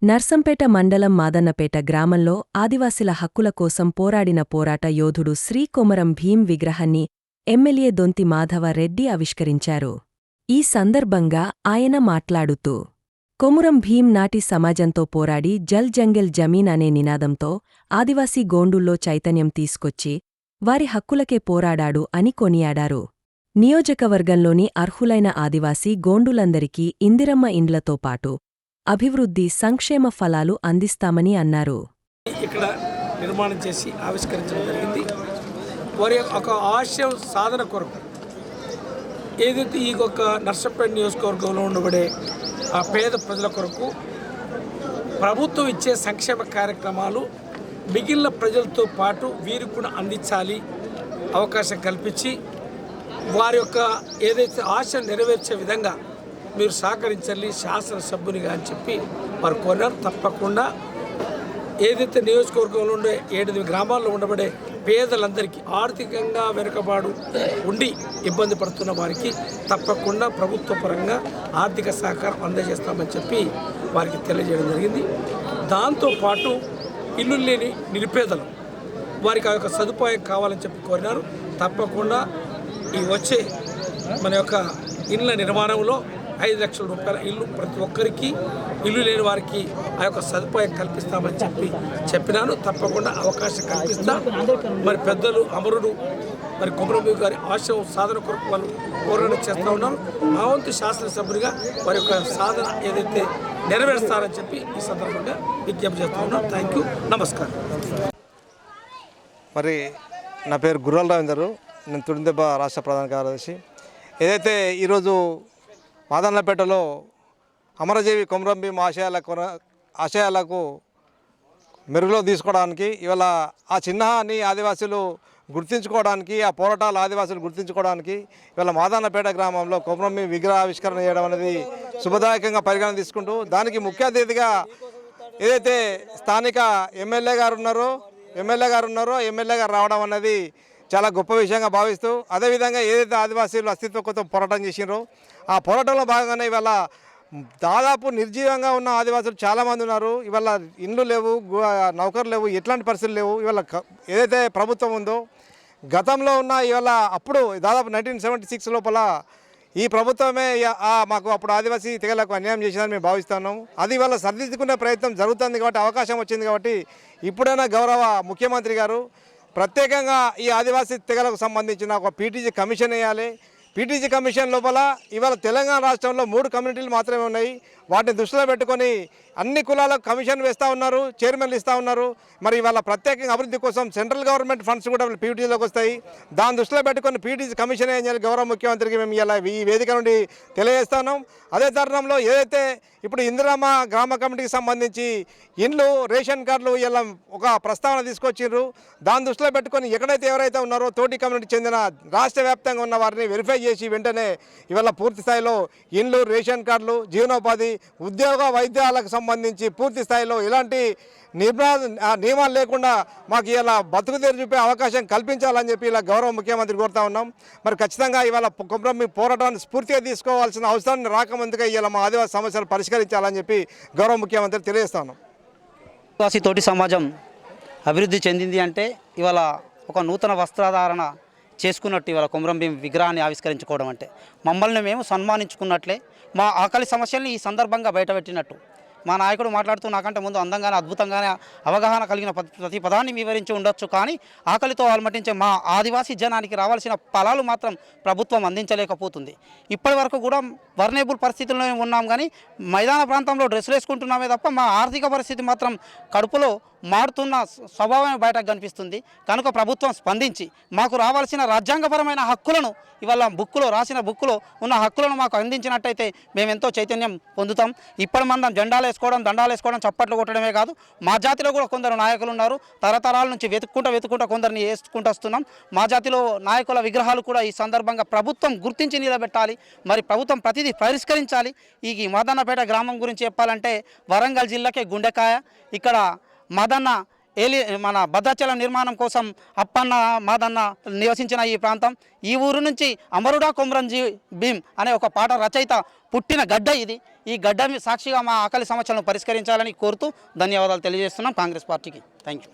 నర్సంపేట మండలం మాదన్నపేట గ్రామంలో ఆదివాసీల హక్కుల కోసం పోరాడిన పోరాట యోధుడు శ్రీ కొమరం భీం విగ్రహాన్ని ఎమ్మెల్యే దొంతి మాధవ రెడ్డి ఆవిష్కరించారు. ఈ సందర్భంగా ఆయన మాట్లాడుతూ కొమురం భీం నాటి సమాజంతో పోరాడి జల్ జంగెల్ జమీన్ అనే నినాదంతో ఆదివాసీ గోండుల్లో చైతన్యం తీసుకొచ్చి వారి హక్కులకే పోరాడాడు అని కొనియాడారు. నియోజకవర్గంలోని అర్హులైన ఆదివాసీ గోండులందరికీ ఇందిరమ్మ ఇండ్లతో పాటు అభివృద్ధి సంక్షేమ ఫలాలు అందిస్తామని అన్నారు. ఇక్కడ నిర్మాణం చేసి ఆవిష్కరించడం జరిగింది. వారి ఒక ఆశయం సాధన కొరకు ఏదైతే ఈ యొక్క నర్సంపేట నియోజకవర్గంలో ఉండబడే ఆ పేద ప్రజల కొరకు ప్రభుత్వం ఇచ్చే సంక్షేమ కార్యక్రమాలు మిగిలిన ప్రజలతో పాటు వీరికి కూడా అందించాలి, అవకాశం కల్పించి వారి యొక్క ఏదైతే ఆశ నెరవేర్చే విధంగా మీరు సహకరించాలి శాసనసభ్యునిగా అని చెప్పి వారు కోరారు. తప్పకుండా ఏదైతే నియోజకవర్గంలో ఉండే 7 గ్రామాల్లో ఉండబడే పేదలందరికీ ఆర్థికంగా వెనుకబాటు ఉండి ఇబ్బంది పడుతున్న వారికి తప్పకుండా ప్రభుత్వ పరంగా ఆర్థిక సహకారం అందజేస్తామని చెప్పి వారికి తెలియజేయడం జరిగింది. దాంతోపాటు ఇల్లు లేని నిరుపేదలు వారికి ఆ యొక్క సదుపాయం కావాలని చెప్పి కోరినారు. తప్పకుండా ఈ వచ్చే మన యొక్క ఇళ్ళ నిర్మాణంలో 5 లక్షల రూపాయల ఇల్లు ప్రతి ఒక్కరికి ఇల్లు లేని వారికి ఆ యొక్క సదుపాయం కల్పిస్తామని చెప్పినాను. తప్పకుండా అవకాశం కల్పిస్తా. మరి పెద్దలు అమరుడు మరి కొమరం భీం గారి ఆశయం సాధన కొరకు వాళ్ళు పోరాటం చేస్తూ ఉన్నారు. మా వంతు శాసనసభ్యుడిగా వారి యొక్క సాధన ఏదైతే నెరవేరుస్తారని చెప్పి ఈ సందర్భంగా విజ్ఞప్తి చేస్తూ ఉన్నాను. థ్యాంక్ యూ, నమస్కారం. మరి నా పేరు గుర్రాల రవీందరు, నేను తుడిందెబ్బ రాష్ట్ర ప్రధాన కార్యదర్శి. ఏదైతే ఈరోజు మాదన్నపేటలో అమరజీవి కొమరం భీం ఆశయాలకు మెరుగులో తీసుకోవడానికి ఇవాళ ఆ చిహ్నాన్ని ఆదివాసులు గుర్తించుకోవడానికి, ఆ పోరాటాలు ఆదివాసులు గుర్తించుకోవడానికి ఇవాళ మాదన్నపేట గ్రామంలో కొమరం భీం విగ్రహావిష్కరణ చేయడం అనేది శుభదాయకంగా పరిగణన తీసుకుంటూ దానికి ముఖ్య అతిథిగా ఏదైతే స్థానిక ఎమ్మెల్యే గారు ఉన్నారో ఎమ్మెల్యే గారు రావడం అనేది చాలా గొప్ప విషయంగా భావిస్తూ, అదేవిధంగా ఏదైతే ఆదివాసీలు అస్తిత్వ కోసం పోరాటం చేసినారో ఆ పోరాటంలో భాగంగానే ఇవాళ దాదాపు నిర్జీవంగా ఉన్న ఆదివాసులు చాలామంది ఉన్నారు. ఇవాళ ఇండ్లు లేవు, నౌకర్లు లేవు, ఎట్లాంటి పరిస్థితులు లేవు. ఇవాళ ఏదైతే ప్రభుత్వం ఉందో గతంలో ఉన్న ఇవాళ అప్పుడు దాదాపు 1976 లోపల ఈ ప్రభుత్వమే మాకు అప్పుడు ఆదివాసీ తెగలకు అన్యాయం చేసిందని మేము భావిస్తున్నాము. అది ఇవాళ సరిదిద్దుకునే ప్రయత్నం జరుగుతుంది కాబట్టి, అవకాశం వచ్చింది కాబట్టి ఇప్పుడైనా గౌరవ ముఖ్యమంత్రి గారు ప్రత్యేకంగా ఈ ఆదివాసీ తెగలకు సంబంధించిన ఒక పీటీజీ కమిషన్ వేయాలి. పీటీజీ కమిషన్ లోపల ఇవాళ తెలంగాణ రాష్ట్రంలో 3 కమ్యూనిటీలు మాత్రమే ఉన్నాయి. వాటిని దృష్టిలో పెట్టుకొని అన్ని కులాలకు కమిషన్ వేస్తూ ఉన్నారు, చైర్మన్లు ఇస్తూ ఉన్నారు. మరి ఇవాళ ప్రత్యేకంగా అభివృద్ధి కోసం సెంట్రల్ గవర్నమెంట్ ఫండ్స్ కూడా పీటీజీలోకి వస్తాయి. దాన్ని దృష్టిలో పెట్టుకొని పీటీజీ కమిషన్ ఏం చేయాలి గౌరవ ముఖ్యమంత్రికి మేము ఇలా ఈ వేదిక నుండి తెలియజేస్తున్నాం. అదే తరుణంలో ఏదైతే ఇప్పుడు ఇందిరమ్మ గ్రామ కమిటీకి సంబంధించి ఇండ్లు, రేషన్ కార్డులు ఇలా ఒక ప్రస్తావన తీసుకొచ్చిండ్రు. దాన్ని దృష్టిలో పెట్టుకొని ఎక్కడైతే ఎవరైతే ఉన్నారో తోటి కమ్యూనిటీ చెందిన రాష్ట్ర వ్యాప్తంగా ఉన్న వారిని వెరిఫై చేసి వెంటనే ఇవాళ పూర్తి స్థాయిలో ఇండ్లు, రేషన్ కార్డులు, జీవనోపాధి, ఉద్యోగ, వైద్యాలకు సంబంధించి పూర్తి స్థాయిలో ఇలాంటి నియమాలు లేకుండా మాకు ఇలా బతుకు తెరి చూపే అవకాశం కల్పించాలని చెప్పి ఇలా గౌరవ ముఖ్యమంత్రి కోరుతా ఉన్నాం. మరి ఖచ్చితంగా ఇవాళ కొమరం భీం పోరాటాన్ని స్ఫూర్తిగా తీసుకోవాల్సిన అవసరాన్ని రాకముందుగా ఇలా మా ఆదివాసీ సమస్యలు పరిష్కరించాలని చెప్పి గౌరవ ముఖ్యమంత్రి తెలియజేస్తాను. ఆదివాసీ తోటి సమాజం అభివృద్ధి చెందింది అంటే ఇవాళ ఒక నూతన వస్త్రధారణ చేసుకున్నట్టు ఇవాళ కొమరం భీం విగ్రహాన్ని ఆవిష్కరించుకోవడం అంటే మమ్మల్ని మేము సన్మానించుకున్నట్లే, మా ఆకలి సమస్యల్ని ఈ సందర్భంగా బయటపెట్టినట్టు. మా నాయకుడు మాట్లాడుతూ నాకంటే ముందు అందంగానే అద్భుతంగానే అవగాహన కలిగిన ప్రతి పదాన్ని వివరించి ఉండొచ్చు, కానీ ఆకలితో అలమటించే మా ఆదివాసీ జనానికి రావాల్సిన ఫలాలు మాత్రం ప్రభుత్వం అందించలేకపోతుంది. ఇప్పటి వరకు కూడా వర్నేబుల్ పరిస్థితుల్లోనే ఉన్నాం, కానీ మైదాన ప్రాంతంలో డ్రెస్సులు వేసుకుంటున్నామే తప్ప మా ఆర్థిక పరిస్థితి మాత్రం కడుపులో మారుతున్న స్వభావమే బయటకు కనిపిస్తుంది. కనుక ప్రభుత్వం స్పందించి మాకు రావాల్సిన రాజ్యాంగపరమైన హక్కులను ఇవాళ రాసిన బుక్కులో ఉన్న హక్కులను మాకు అందించినట్టయితే మేమెంతో చైతన్యం పొందుతాం. ఇప్పటి మనం దండాలు వేసుకోవడం చప్పట్లు కొట్టడమే కాదు, మా జాతిలో కూడా కొందరు నాయకులు ఉన్నారు. తరతరాల నుంచి వెతుక్కుంటా కొందరిని వేసుకుంటూ వస్తున్నాం. మా జాతిలో నాయకుల విగ్రహాలు కూడా ఈ సందర్భంగా ప్రభుత్వం గుర్తించి నిలబెట్టాలి. మరి ప్రభుత్వం ప్రతిదీ పరిష్కరించాలి. ఈ మాదన్నపేట గ్రామం గురించి చెప్పాలంటే వరంగల్ జిల్లాకే గుండెకాయ. ఇక్కడ మదన్న మన భద్రాచలం నిర్మాణం కోసం అప్పన్న మాదన్న నివసించిన ఈ ప్రాంతం, ఈ ఊరు నుంచి అమరుడా కొమరంజీ భీమ్ అనే ఒక పాట రచయిత పుట్టిన గడ్డ ఇది. ఈ గడ్డ సాక్షిగా మా ఆకలి సమస్యలను పరిష్కరించాలని కోరుతూ ధన్యవాదాలు తెలియజేస్తున్నాం కాంగ్రెస్ పార్టీకి. Thank you.